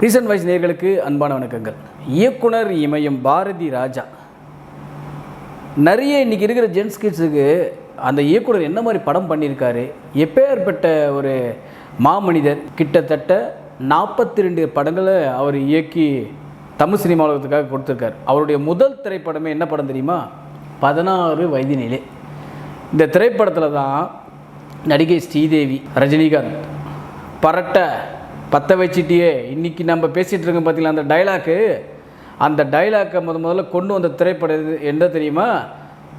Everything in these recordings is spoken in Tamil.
ரீசன்ட் வாய்ஸ் நேயர்களுக்கு அன்பான வணக்கங்கள். இயக்குனர் இமயம் பாரதி ராஜா நிறைய இன்றைக்கி இருக்கிற ஜென்ஸ் கிட்ஸுக்கு அந்த இயக்குனர் என்ன மாதிரி படம் பண்ணியிருக்காரு, எப்பேற்பட்ட ஒரு மாமனிதர், கிட்டத்தட்ட 42 படங்களை அவர் இயக்கி தமிழ் சினிமா உலகத்துக்காக கொடுத்துருக்கார். அவருடைய முதல் திரைப்படமே என்ன படம் தெரியுமா? 16 வயதினிலே. இந்த திரைப்படத்தில் தான் நடிகை ஸ்ரீதேவி, ரஜினிகாந்த் பரட்ட பற்ற வச்சிட்டியே இன்றைக்கி நம்ம பேசிகிட்டு இருக்கோம் பார்த்தீங்களா, அந்த டைலாக்கை முதல்ல கொண்டு வந்த திரைப்படம் என்ன தெரியுமா?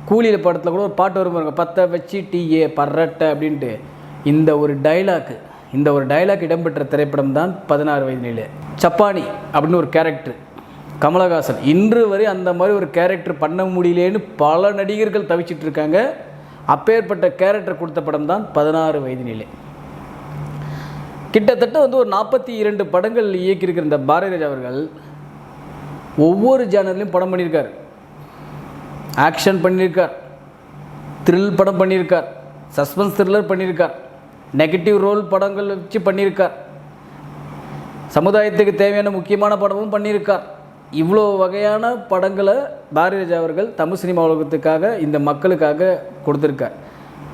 கூலியில் படத்தில் கூட ஒரு பாட்டு வரும் பாருங்க, பற்ற வச்சிட்டியே பரட்ட அப்படின்ட்டு. இந்த ஒரு டைலாக் இடம்பெற்ற திரைப்படம் தான் 16 வயதினிலே. சப்பானி அப்படின்னு ஒரு கேரக்டர் கமலஹாசன் இன்று வரை அந்த மாதிரி ஒரு கேரக்டர் பண்ண முடியலேன்னு பல நடிகர்கள் தவிச்சிட்டு இருக்காங்க. அப்பேற்பட்ட கேரக்டர் கொடுத்த படம் தான் 16 வயதினிலே. கிட்டத்தட்ட ஒரு 42 படங்கள் இயக்கியிருக்கிற இந்த பாரதி ராஜா அவர்கள் ஒவ்வொரு ஜானர்லையும் படம் பண்ணியிருக்கார். ஆக்ஷன் பண்ணியிருக்கார், த்ரில் படம் பண்ணியிருக்கார், சஸ்பென்ஸ் த்ரில்லர் பண்ணியிருக்கார், நெகட்டிவ் ரோல் படங்கள் வச்சு பண்ணியிருக்கார், சமுதாயத்துக்கு தேவையான முக்கியமான படமும் பண்ணியிருக்கார். இவ்வளோ வகையான படங்களை பாரதி ராஜா அவர்கள் தமிழ் சினிமா உலகத்துக்காக, இந்த மக்களுக்காக கொடுத்துருக்கார்.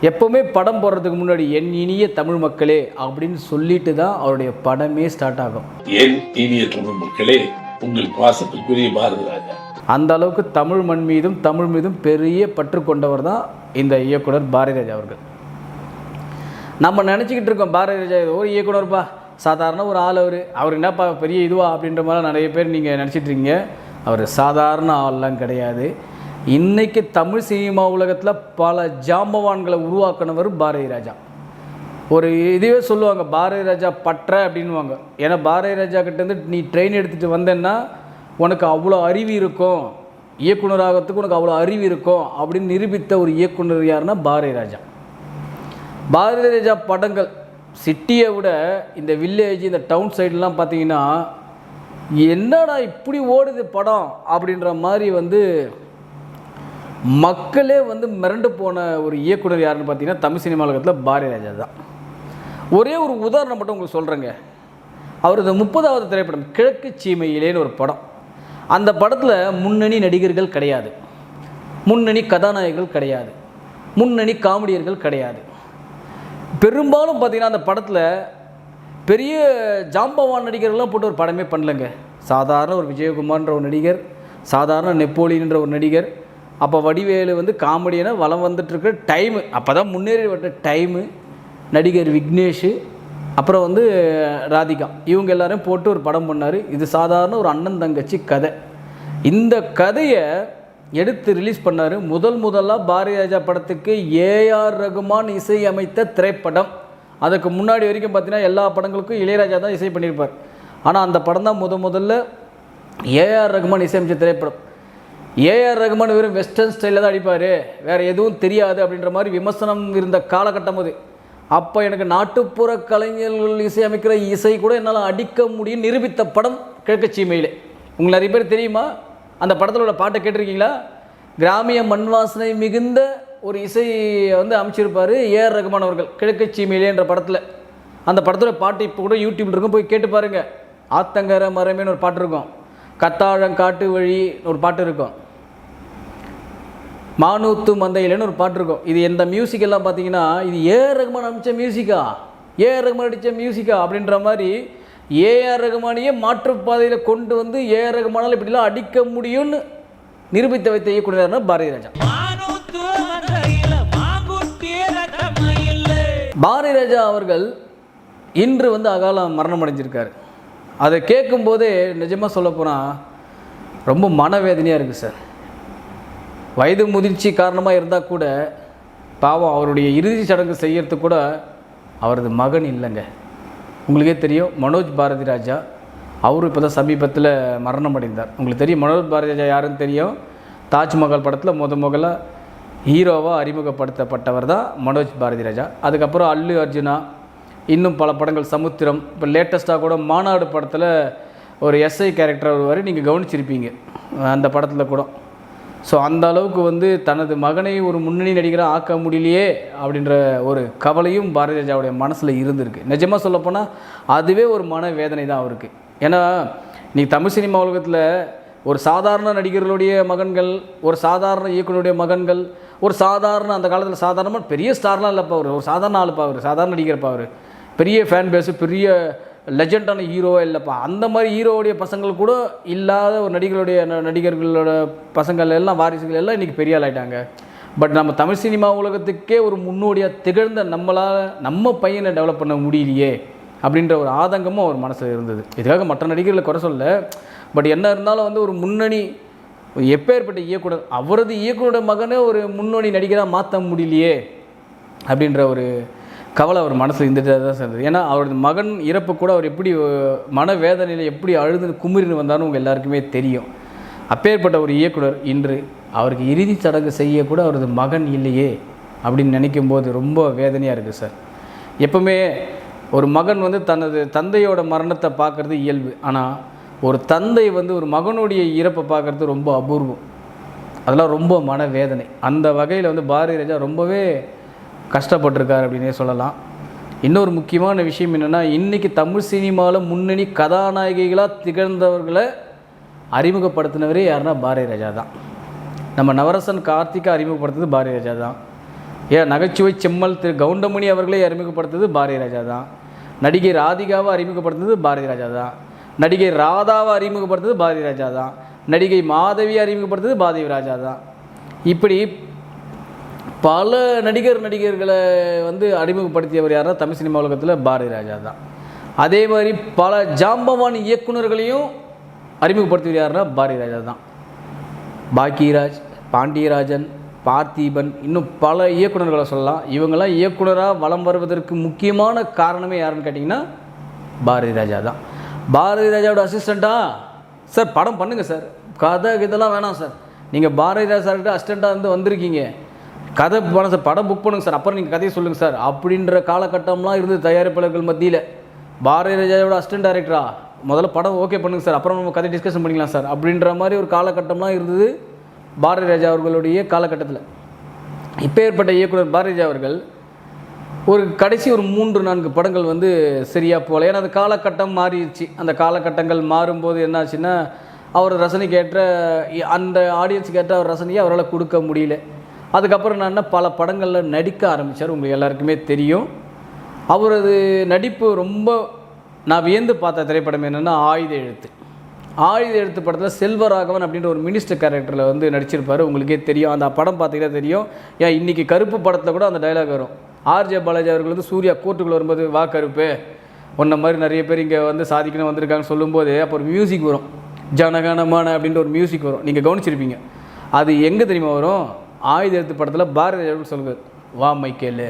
எப்போவுமே படம் போடுறதுக்கு முன்னாடி என் இனிய தமிழ் மக்களே அப்படின்னு சொல்லிட்டு தான் அவருடைய படமே ஸ்டார்ட் ஆகும். என் இனிய தமிழ் மக்களே, உங்கள் பாசத்திற்குரிய பாரதி ராஜா. அந்த அளவுக்கு தமிழ் மண் மீதும் தமிழ் மீதும் பெரிய பற்று கொண்டவர் தான் இந்த இயக்குனர் பாரதி ராஜா அவர்கள். நம்ம நினச்சிக்கிட்டு இருக்கோம் பாரதி ராஜா ஒரு இயக்குனர்ப்பா, சாதாரண ஒரு ஆள், அவர் என்னப்பா பெரிய இதுவா அப்படின்ற மாதிரி நிறைய பேர் நீங்கள் நினச்சிட்ருக்கீங்க. அவர் சாதாரண ஆள்லாம் கிடையாது. இன்றைக்கி தமிழ் சினிமா உலகத்தில் பல ஜாம்பவான்களை உருவாக்கினவர் பாரதி ராஜா. ஒரு இதுவே சொல்லுவாங்க, பாரதி ராஜா பற்ற அப்படின்வாங்க. ஏன்னா பாரதி ராஜா கிட்டேருந்து நீ ட்ரெயின் எடுத்துகிட்டு வந்தேன்னா உனக்கு அவ்வளோ அறிவு இருக்கும், இயக்குனராகிறதுக்கு உனக்கு அவ்வளோ அறிவு இருக்கும் அப்படின்னு நிரூபித்த ஒரு இயக்குனர் யாருன்னா பாரதி ராஜா. பாரதி ராஜா படங்கள் சிட்டியை விட இந்த வில்லேஜ், இந்த டவுன் சைட்லாம் பார்த்தீங்கன்னா என்னடா இப்படி ஓடுது படம் அப்படின்ற மாதிரி மக்களே மிரண்டு போன ஒரு இயக்குனர் யாருன்னு பார்த்தீங்கன்னா தமிழ் சினிமா உலகத்தில் பாரதி ராஜா தான். ஒரே ஒரு உதாரணம் மட்டும் உங்களுக்கு சொல்கிறேங்க. அவரது 30வது திரைப்படம் கிழக்கு சீமையிலேன்னு ஒரு படம். அந்த படத்தில் முன்னணி நடிகர்கள் கிடையாது, முன்னணி கதாநாயகர்கள் கிடையாது, முன்னணி காமெடியர்கள் கிடையாது. பெரும்பாலும் பார்த்திங்கன்னா அந்த படத்தில் பெரிய ஜாம்பவான் நடிகர்கள்லாம் போட்டு ஒரு படமே பண்ணலைங்க. சாதாரண ஒரு விஜயகுமார்ன்ற ஒரு நடிகர், சாதாரண நெப்போலியன்ற ஒரு நடிகர், அப்போ வடிவேலு காமெடியான வளம் வந்துட்டுருக்க டைமு, அப்போ தான் முன்னேறி வட்ட டைமு, நடிகர் விக்னேஷ், அப்புறம் ராதிகா, இவங்க எல்லாரையும் போட்டு ஒரு படம் பண்ணார். இது சாதாரண ஒரு அண்ணன் தங்கச்சி கதை. இந்த கதையை எடுத்து ரிலீஸ் பண்ணார். முதலாக பாரதி ராஜா படத்துக்கு ஏஆர் ரகுமான் இசை அமைத்த திரைப்படம். அதுக்கு முன்னாடி வரைக்கும் பார்த்தீங்கன்னா எல்லா படங்களுக்கும் இளையராஜா தான் இசை பண்ணியிருப்பார். ஆனால் அந்த படம் தான் முதல்ல ஏஆர் ரகுமான் இசையமைச்ச திரைப்படம். ஏஆர் ரகுமான் வெறும் வெஸ்டர்ன் ஸ்டைலில் தான் அடிப்பார், வேறு எதுவும் தெரியாது அப்படின்ற மாதிரி விமர்சனம் இருந்த காலகட்டம் அது. அப்போ எனக்கு நாட்டுப்புற கலைஞர்கள் இசையமைக்கிற இசை கூட என்னால் அடிக்க முடியும் நிரூபித்த படம் கிழக்கு சீமையிலே. உங்களுக்கு நிறைய பேர் தெரியுமா? அந்த படத்தில் உள்ள பாட்டை கேட்டிருக்கீங்களா? கிராமிய மண் வாசனை மிகுந்த ஒரு இசை அமைச்சிருப்பார் ஏஆர் ரகுமான் அவர்கள் கிழக்கு சீமையிலேன்ற படத்தில். அந்த படத்தோட பாட்டு இப்போ கூட யூடியூப்ல இருக்கும், போய் கேட்டு பாருங்கள். ஆத்தங்கர மரமேன்னு ஒரு பாட்டு இருக்கும், கத்தாழங்காட்டு வழி ஒரு பாட்டு இருக்கும், மானூத்து மந்தையிலன்னு ஒரு பாட்டு இருக்கும். இது எந்த மியூசிக் எல்லாம் பார்த்தீங்கன்னா இது ஏஆர் ரகுமான் அமைச்ச மியூசிக்கா, ஏஆர் ரகுமான் அடித்த மியூசிக்கா அப்படின்ற மாதிரி ஏஆர் ரகுமானையே மாற்றுப்பாதையில் கொண்டு ஏஆர் ரகுமானால் இப்படிலாம் அடிக்க முடியும்னு நிரூபித்து வைத்த இயக்குனர் பாரதி ராஜா. பாரதி ராஜா அவர்கள் இன்று அகாலம் மரணம் அடைஞ்சிருக்காரு. அதை கேட்கும்போதே நிஜமாக சொல்ல போனால் ரொம்ப மனவேதனையாக இருக்குது சார். வயது முதிர்ச்சி காரணமாக இருந்தால் கூட பாவம் அவருடைய இறுதி சடங்கு செய்யறதுக்கு கூட அவரது மகன் இல்லைங்க. உங்களுக்கே தெரியும் மனோஜ் பாரதி ராஜா, அவரும் இப்போ தான் சமீபத்தில் மரணம் அடைந்தார். உங்களுக்கு தெரியும் மனோஜ் பாரதி ராஜா யாருன்னு தெரியும். தாஜ்மஹால் படத்தில் முதல்ல ஹீரோவாக அறிமுகப்படுத்தப்பட்டவர் தான் மனோஜ் பாரதி ராஜா. அதுக்கப்புறம் அல்லு அர்ஜுனா, இன்னும் பல படங்கள், சமுத்திரம், இப்போ லேட்டஸ்ட்டாக கூட மாநாடு படத்தில் ஒரு எஸ்ஐ கேரக்டர் வருவார், நீங்கள் கவனிச்சிருப்பீங்க அந்த படத்தில் கூட. ஸோ அந்த அளவுக்கு தனது மகனை ஒரு முன்னணி நடிகராக ஆக்க முடியலையே அப்படின்ற ஒரு கவலையும் பாரதி ராஜாவுடைய மனசில் இருந்திருக்கு. நிஜமாக சொல்லப்போனால் அதுவே ஒரு மன வேதனை தான் அவருக்கு. ஏன்னா இன்றைக்கி தமிழ் சினிமா உலகத்தில் ஒரு சாதாரண நடிகர்களுடைய மகன்கள், ஒரு சாதாரண இயக்குனருடைய மகன்கள், ஒரு சாதாரண அந்த காலத்தில் சாதாரணமாக பெரிய ஸ்டார்லாம் இல்லைப்பா, அவர் ஒரு சாதாரண ஆளுப்பா, அவர் சாதாரண நடிகர்ப்பா, அவர் பெரிய ஃபேன் பேஸு, பெரிய லெஜெண்டான ஹீரோவா இல்லைப்பா. அந்த மாதிரி ஹீரோவுடைய பசங்கள் கூட இல்லாத ஒரு நடிகர்களோட பசங்கள் எல்லாம், வாரிசுகள் எல்லாம் இன்றைக்கி பெரிய ஆள் ஆகிட்டாங்க. பட் நம்ம தமிழ் சினிமா உலகத்துக்கே ஒரு முன்னோடியாக திகழ்ந்த நம்மளால் நம்ம பையனை டெவலப் பண்ண முடியலையே அப்படின்ற ஒரு ஆதங்கமும் அவர் மனசில் இருந்தது. இதுக்காக மற்ற நடிகர்களை குறை சொல்ல, பட் என்ன இருந்தாலும் வந்து ஒரு முன்னணி எப்பேற்பட்ட இயக்குனர், அவரது இயக்குனரோட மகனே ஒரு முன்னணி நடிகராக மாற்ற முடியலையே அப்படின்ற ஒரு கவலை அவர் மனசில் இருந்துட்டு தான் சேர்ந்தது. ஏன்னா அவரது மகன் இறப்பு கூட அவர் எப்படி மனவேதனையில் எப்படி அழுதுன்னு குமிரின்னு வந்தாலும் உங்கள் எல்லாருக்குமே தெரியும். அப்பேற்பட்ட ஒரு இயக்குனர் இன்று அவருக்கு இறுதி சடங்கு செய்யக்கூட அவரது மகன் இல்லையே அப்படின்னு நினைக்கும் போது ரொம்ப வேதனையாக இருக்குது சார். எப்பவுமே ஒரு மகன் வந்து தனது தந்தையோட மரணத்தை பார்க்குறது இயல்பு. ஆனால் ஒரு தந்தை வந்து ஒரு மகனுடைய இறப்பை பார்க்குறது ரொம்ப அபூர்வம். அதெல்லாம் ரொம்ப மனவேதனை. அந்த வகையில் வந்து பாரதி ராஜா ரொம்பவே கஷ்டப்பட்டிருக்கார் அப்படின்னே சொல்லலாம். இன்னொரு முக்கியமான விஷயம் என்னென்னா, இன்றைக்கி தமிழ் சினிமாவில் முன்னணி கதாநாயகிகளாக திகழ்ந்தவர்களை அறிமுகப்படுத்தினவரே யாருன்னா பாரதி ராஜா தான். நம்ம நவரசன் கார்த்திகை அறிமுகப்படுத்துறது பாரதி ராஜா தான். ஏன் நகைச்சுவை செம்மல் திரு கவுண்டமணி அவர்களே அறிமுகப்படுத்துறது பாரதி ராஜா தான். நடிகை ராதிகாவை அறிமுகப்படுத்துறது பாரதி ராஜா தான். நடிகை ராதாவை அறிமுகப்படுத்துறது பாரதி ராஜா தான். நடிகை மாதவியை அறிமுகப்படுத்துறது பாரதி ராஜா தான். இப்படி பல நடிகர்களை வந்து அறிமுகப்படுத்தியவர் யாருன்னா தமிழ் சினிமா உலகத்தில் பாரதி ராஜா தான். அதே மாதிரி பல ஜாம்பவான் இயக்குநர்களையும் அறிமுகப்படுத்தியவர் யாருன்னா பாரதி ராஜா தான். பாக்கியராஜ், பாண்டியராஜன், பார்த்திபன், இன்னும் பல இயக்குநர்களை சொல்லலாம். இவங்கெல்லாம் இயக்குனராக வலம் வருவதற்கு முக்கியமான காரணமே யாருன்னு கேட்டிங்கன்னா பாரதி ராஜா தான். பாரதி ராஜாவோட அசிஸ்டண்ட்டா சார் படம் பண்ணுங்கள் சார், கதை இதெல்லாம் வேணாம் சார், நீங்கள் பாரதி ராஜா சார்கிட்ட அசிஸ்டண்ட்டாக இருந்து வந்திருக்கீங்க, கதை வேணாம் சார், படம் புக் பண்ணுங்கள் சார், அப்புறம் நீங்கள் கதையை சொல்லுங்கள் சார் அப்படின்ற காலகட்டம்லாம் இருந்து தயாரிப்பாளர்கள் மத்தியில் பாரதி ராஜாவோட அசிஸ்டன்ட் டைரக்டரா முதல்ல படம் ஓகே பண்ணுங்கள் சார், அப்புறம் நம்ம கதை டிஸ்கஷன் பண்ணிக்கலாம் சார் அப்படின்ற மாதிரி ஒரு காலகட்டம்லாம் இருந்தது பாரதி ராஜா அவர்களுடைய காலகட்டத்தில். இப்போ ஏற்பட்ட இயக்குனர் பாரதி ராஜா அவர்கள் ஒரு கடைசி ஒரு 3-4 படங்கள் வந்து சரியாக போகல. ஏன்னா அந்த காலகட்டம் மாறிடுச்சு. அந்த காலகட்டங்கள் மாறும்போது என்னாச்சுன்னா, அவர் ரசனைக்கு ஏற்ற அந்த ஆடியன்ஸுக்கு ஏற்ற அவர் ரசனையை அவரால் கொடுக்க முடியல. அதுக்கப்புறம் என்னன்னா பல படங்களில் நடிக்க ஆரம்பித்தார். உங்களுக்கு எல்லாருக்குமே தெரியும். அவரது நடிப்பு ரொம்ப நான் வியந்து பார்த்த திரைப்படம் என்னென்னா ஆயுத எழுத்து. ஆயுத எழுத்து படத்தில் செல்வராகவன் அப்படின்ற ஒரு மினிஸ்டர் கேரக்டரில் வந்து நடிச்சிருப்பார். உங்களுக்கே தெரியும். அந்த படம் பார்த்தீங்கன்னா தெரியும். ஏன் இன்றைக்கி கருப்பு படத்தில் கூட அந்த டைலாக் வரும். ஆர்ஜே பாலாஜி அவர்கள் வந்து சூர்யா கோர்ட்டுக்குள்ளே வரும்போது வா கருப்பு ஒன்றை மாதிரி நிறைய பேர் இங்கே வந்து சாதிக்கணும் வந்திருக்காங்கன்னு சொல்லும்போது அப்போ ஒரு மியூசிக் வரும், ஜனகணமான அப்படின்ற ஒரு மியூசிக் வரும். நீங்கள் கவனிச்சிருப்பீங்க. அது எங்கே தெரியுமா வரும்? ஆயுத எழுத்து படத்தில் பாரதி ராஜா சொல்லுவார், வா மைக்கேல்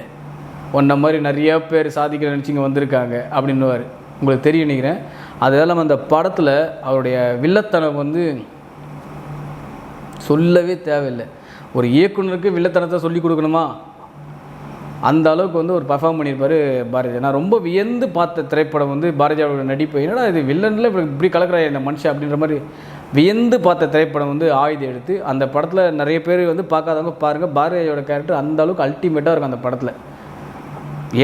ஒன்றை மாதிரி நிறைய பேர் சாதிக்க நினச்சிங்க வந்திருக்காங்க அப்படின்னுவார். உங்களுக்கு தெரியும் நினைக்கிறேன். அதெல்லாம் அந்த படத்தில் அவருடைய வில்லத்தனம் வந்து சொல்லவே தேவையில்லை. ஒரு இயக்குனருக்கு வில்லத்தனத்தை சொல்லிக் கொடுக்கணுமா அந்த அளவுக்கு வந்து ஒரு பர்ஃபார்ம் பண்ணியிருப்பார் பாரதி. நான் ரொம்ப வியந்து பார்த்த திரைப்படம் வந்து பாரதியோட நடிப்பு. என்னடா இது வில்லனில் இப்படி கலக்கிறாய் இந்த மனுஷன் அப்படின்ற மாதிரி வியந்து பார்த்த திரைப்படம் வந்து ஆயுத எழுத்து. அந்த படத்தில் நிறைய பேர் வந்து பார்க்காதவங்க பாருங்கள். பாரதியோட கேரக்டர் அந்த அளவுக்கு அல்டிமேட்டாக இருக்கும் அந்த படத்தில்.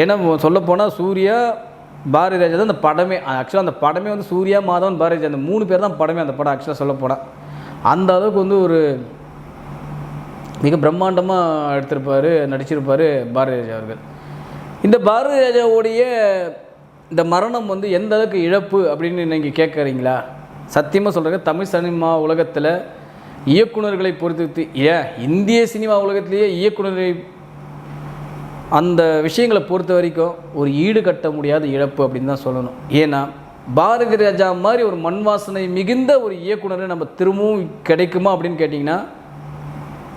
ஏன்னா சொல்லப்போனால் சூர்யா பாரதி ராஜா தான் அந்த படமே. ஆக்சுவலாக அந்த படமே வந்து சூர்யா, மாதவன், பாரதி ராஜா அந்த 3 பேர் தான் படமே. அந்த படம் ஆக்சுவலாக சொல்லப்போனால் அந்த அளவுக்கு வந்து ஒரு மிக பிரம்மாண்டமாக நடிச்சிருப்பார் பாரதி ராஜா அவர்கள். இந்த பாரதி ராஜாவுடைய இந்த மரணம் வந்து எந்த அளவுக்கு இழப்பு அப்படின்னு நீங்கள் கேட்குறீங்களா? சத்தியமாக சொல்கிறேங்க, தமிழ் சினிமா உலகத்தில் இயக்குநர்களை பொறுத்து இந்திய சினிமா உலகத்திலேயே இயக்குநரை அந்த விஷயங்களை பொறுத்த வரைக்கும் ஒரு ஈடு கட்ட முடியாத இழப்பு அப்படின்னு தான் சொல்லணும். ஏன்னா பாரதி ராஜா மாதிரி ஒரு மண் வாசனை மிகுந்த ஒரு இயக்குனரை நம்ம திரும்பவும் கிடைக்குமா அப்படின்னு கேட்டிங்கன்னா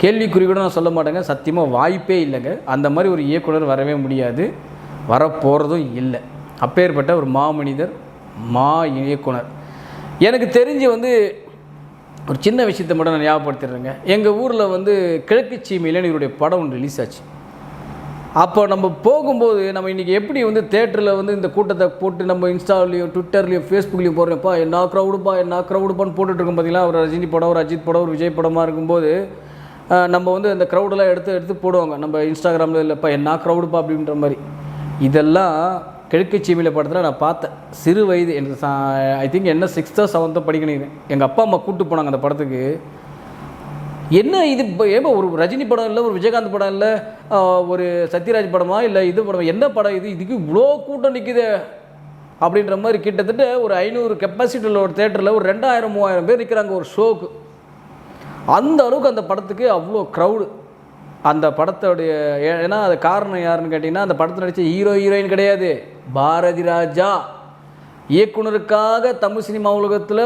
கேள்விக்குறி கூட நான் சொல்ல மாட்டேங்க. சத்தியமாக வாய்ப்பே இல்லைங்க. அந்த மாதிரி ஒரு இயக்குனர் வரவே முடியாது, வரப்போகிறதும் இல்லை. அப்பேற்பட்ட ஒரு மாமனிதர், இயக்குனர். எனக்கு தெரிஞ்சு வந்து ஒரு சின்ன விஷயத்தை மட்டும் நான் ஞாபகப்படுத்திடுறேங்க. எங்கள் ஊரில் வந்து கிழக்கு சீமையிலேன்னு இவருடைய படம் ஒன்று ரிலீஸ் ஆச்சு. அப்போ நம்ம போகும்போது நம்ம இன்றைக்கி எப்படி வந்து தேட்டரில் வந்து இந்த கூட்டத்தை போட்டு நம்ம இன்ஸ்டாவிலையும் ட்விட்டர்லையும் ஃபேஸ்புக்லேயும் போடுறப்பா என்ன க்ரௌடுப்பான்னு போட்டுட்ருக்கோம் பார்த்தீங்களா. ஒரு ரஜினி படம், ஒரு அஜித் படம், ஒரு விஜய் படமாக இருக்கும்போது நம்ம வந்து அந்த க்ரௌடெல்லாம் எடுத்து போடுவாங்க நம்ம இன்ஸ்டாகிராமில். இல்லைப்பா என்ன க்ரௌடுப்பா அப்படின்ற மாதிரி. இதெல்லாம் கிழக்கு சீமையில் படத்தில் நான் பார்த்தேன். சிறு வயது எனக்கு ஐ திங்க் என்ன 6th or 7th படிக்கணும். எங்கள் அப்பா அம்மா கூப்பிட்டு போனாங்க அந்த படத்துக்கு. என்ன இது ஏமா ஒரு ரஜினி படம் இல்லை, ஒரு விஜயகாந்த் படம் இல்லை, ஒரு சத்யராஜ் படமா இல்லை இது படம், என்ன படம் இது, இதுக்கு இவ்வளோ கூட்டம் நிற்குது அப்படின்ற மாதிரி. கிட்டத்தட்ட ஒரு 500 கெப்பாசிட்டியில் ஒரு தேட்டரில் ஒரு 2000-3000 பேர் நிற்கிறாங்க ஒரு ஷோக்கு. அந்த அளவுக்கு அந்த படத்துக்கு அவ்வளோ க்ரௌடு அந்த படத்தோடைய. ஏன்னா அது காரணம் யாருன்னு கேட்டிங்கன்னா, அந்த படத்தில் நடித்த ஹீரோயின் கிடையாது, பாரதி ராஜா இயக்குனருக்காக தமிழ் சினிமா உலகத்தில்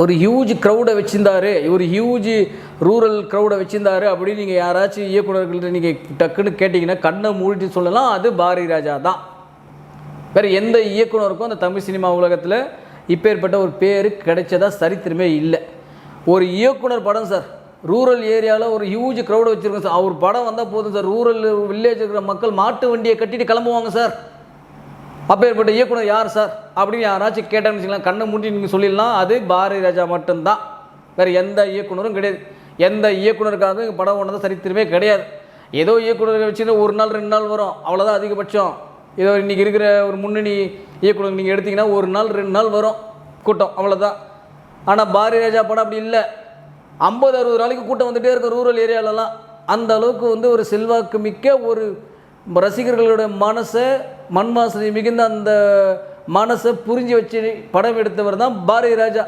ஒரு ஹியூஜ் க்ரௌடை வச்சுருந்தாரு, ஒரு ஹியூஜ் ரூரல் க்ரௌடை வச்சுருந்தாரு அப்படின்னு நீங்கள் யாராச்சும் இயக்குனர்கள்ட்ட நீங்கள் டக்குன்னு கேட்டிங்கன்னா கண்ணை மூடிட்டு சொல்லலாம், அது பாரதி ராஜா தான். வேறு எந்த இயக்குனருக்கும் அந்த தமிழ் சினிமா உலகத்தில் இப்பேற்பட்ட ஒரு பேர் கிடைச்சதா சரித்திரமே இல்லை. ஒரு இயக்குனர் படம் சார், ரூரல் ஏரியாவில் ஒரு ஹியூஜ் க்ரௌடை வச்சுருக்கோம் சார். அவர் படம் வந்தால் போதும் சார், ரூரல் வில்லேஜ் இருக்கிற மக்கள் மாட்டு வண்டியை கட்டிட்டு கிளம்புவாங்க சார். அப்பேற்பட்ட இயக்குனர் யார் சார் அப்படின்னு யாராச்சும் கேட்டான்னு வச்சுக்கலாம், கண்ணை மூடி நீங்கள் சொல்லிடலாம், அது பாரதி ராஜா மட்டும்தான். வேறு எந்த இயக்குனரும் கிடையாது. எந்த இயக்குனருக்காக படம் ஒன்று தான் சரித்திரமே கிடையாது. ஏதோ இயக்குனர்கள் வச்சுன்னா 1 நாள் 2 நாள் வரும், அவ்வளோதான் அதிகபட்சம். ஏதோ இன்றைக்கி இருக்கிற ஒரு முன்னணி இயக்குனர் நீங்கள் எடுத்திங்கன்னா 1 நாள் 2 நாள் வரும் கூட்டம், அவ்வளோதான். ஆனால் பாரதி ராஜா படம் அப்படி இல்லை, 50-60 நாளைக்கு கூட்டம் வந்துகிட்டே இருக்கும் ரூரல் ஏரியாலலாம். அந்த அளவுக்கு ஒரு செல்வாக்கு மிக்க ஒரு ரசிகர்களுடைய மனசை, மண் வாசனை மிகுந்த அந்த மனசை புரிஞ்சு வச்சு படம் எடுத்தவர் தான் பாரதி ராஜா.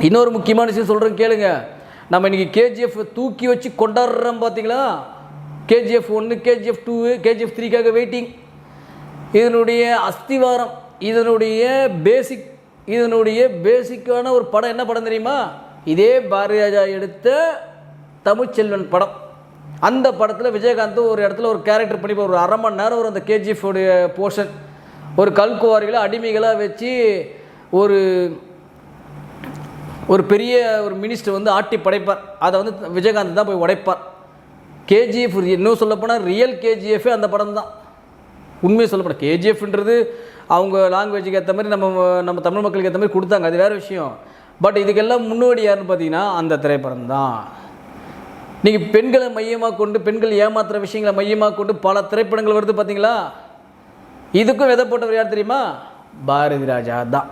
இன்னொரு முக்கியமான விஷயம் சொல்கிறேன் கேளுங்க. நம்ம இன்றைக்கி KGF தூக்கி வச்சு கொண்டாடுறோம் பார்த்தீங்களா, KGF 1, KGF 2, KGF 3க்காக வெயிட்டிங். இதனுடைய அஸ்திவாரம், இதனுடைய பேசிக்கான ஒரு படம் என்ன படம் தெரியுமா? இதே பாரதி ராஜா எடுத்த தமிழ்ச்செல்வன் படம். அந்த படத்தில் விஜயகாந்த் ஒரு இடத்துல ஒரு கேரக்டர் பண்ணி ஒரு 1/2 மணி நேரம் ஒரு அந்த KGF உடைய போர்ஷன், ஒரு கல்குவாரிகளை அடிமைகளாக வச்சு ஒரு பெரிய ஒரு மினிஸ்டர் ஆட்டி படைப்பார். அதை விஜயகாந்த் தான் போய் உடைப்பார். KGF இன்னும் சொல்லப்போனால் ரியல் KGF அந்த படம் தான். உண்மையை சொல்லப்போனால் KGFன்றது அவங்க லாங்குவேஜுக்கு ஏற்ற மாதிரி நம்ம தமிழ் மக்களுக்கு ஏற்ற மாதிரி கொடுத்தாங்க, அது வேறு விஷயம். பட் இதுக்கெல்லாம் முன்னோடி யாருன்னு பார்த்தீங்கன்னா அந்த திரைப்படம் தான். நீங்கள் பெண்களை மையமாக கொண்டு, பெண்கள் ஏமாத்துகிற விஷயங்களை மையமாக கொண்டு பல திரைப்படங்கள் வருது பார்த்தீங்களா. இதுக்கும் விதை போட்டவர் யார் தெரியுமா? பாரதி ராஜா தான்.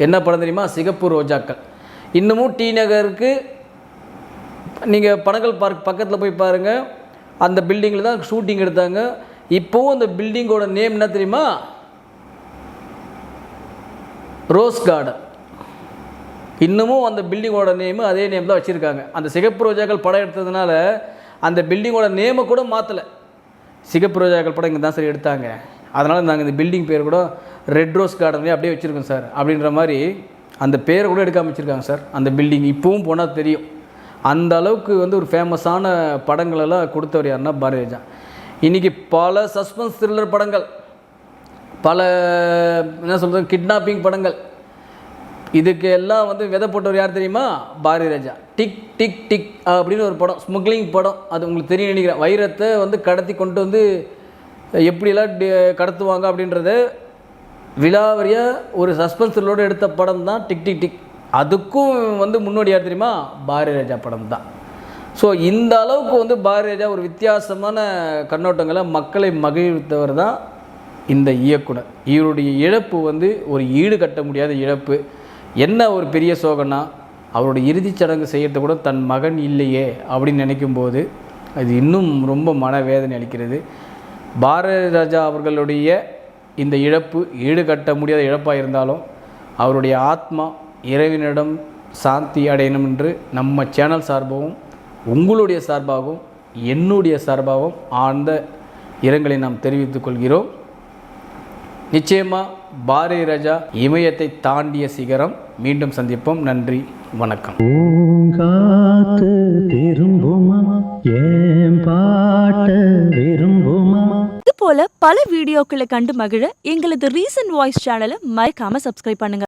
என்ன படம் தெரியுமா? சிகப்பு ரோஜாக்கள். இன்னமும் டி நகருக்கு நீங்கள் பனகல் பார்க் பக்கத்தில் போய் பாருங்கள், அந்த பில்டிங்கில் தான் ஷூட்டிங் எடுத்தாங்க. இப்போவும் அந்த பில்டிங்கோட நேம் என்ன தெரியுமா? Rose garden. இன்னமும் அந்த பில்டிங்கோட நேமு அதே நேம் தான் வச்சுருக்காங்க. அந்த சிகப்பு ரோஜாக்கள் படம் எடுத்ததுனால அந்த பில்டிங்கோட நேமை கூட மாற்றலை. சிகப்பு ரோஜாக்கள் படம் இங்கே தான் சார் எடுத்தாங்க, அதனால் நாங்கள் இந்த பில்டிங் பேர் கூட ரெட் ரோஸ் கார்டன்லேயே அப்படியே வச்சுருக்கோம் சார் அப்படின்ற மாதிரி அந்த பேரை கூட எடுக்காமல் வச்சுருக்காங்க சார். அந்த பில்டிங் இப்போவும் போனால் தெரியும். அந்த அளவுக்கு ஒரு ஃபேமஸான படங்களெல்லாம் கொடுத்தவர் யாருன்னா பாரதி ராஜா. இன்றைக்கி பல சஸ்பென்ஸ் த்ரில்லர் படங்கள், பல என்ன சொல்கிறது கிட்னாப்பிங் படங்கள், இதுக்கு எல்லாம் விதை போட்டவர் யார் தெரியுமா? Bharathi Raja. Tick tick tick அப்படின்னு ஒரு படம், ஸ்மக்லிங் படம், அது உங்களுக்கு தெரியும் நினைக்கிறேன். வைரத்தை கடத்தி கொண்டு எப்படியெல்லாம் கடத்துவாங்க அப்படின்றத விலாவரியாக ஒரு சஸ்பென்ஸரோடு எடுத்த படம் தான் டிக் டிக் டிக். அதுக்கும் முன்னோடி யார் தெரியுமா? பாரதி ராஜா படம் தான். ஸோ இந்த அளவுக்கு பாரதி ராஜா ஒரு வித்தியாசமான கண்ணோட்டங்களை மக்களை மகிழ்வித்தவர் தான் இந்த இயக்குனர். இவருடைய இழப்பு ஒரு ஈடு கட்ட முடியாத இழப்பு. என்ன ஒரு பெரிய சோகனா, அவருடைய இறுதிச் சடங்கு செய்யறது கூட தன் மகன் இல்லையே அப்படின்னு நினைக்கும்போது அது இன்னும் ரொம்ப மனவேதனை அளிக்கிறது. பாரதி ராஜா அவர்களுடைய இந்த இழப்பு ஈடு கட்ட முடியாத இழப்பாக இருந்தாலும் அவருடைய ஆத்மா இறைவனிடம் சாந்தி அடையணும் என்று நம்ம சேனல் சார்பாகவும் உங்களுடைய சார்பாகவும் என்னுடைய சார்பாகவும் ஆழ்ந்த இரங்கலை நாம் தெரிவித்துக் கொள்கிறோம். நிச்சயமாக பாரதி ராஜா இமயத்தை தாண்டிய சிகரம். மீண்டும் சந்திப்போம். நன்றி, வணக்கம். பூங்காத்து திரும்புமா ஏன் பாட்ட விரும்புமா. இது போல பல வீடியோக்களை கண்டு மகிழ எங்களது ரீசன்ட் வாய்ஸ் சேனலை மறக்காம சப்ஸ்கிரைப் பண்ணுங்க.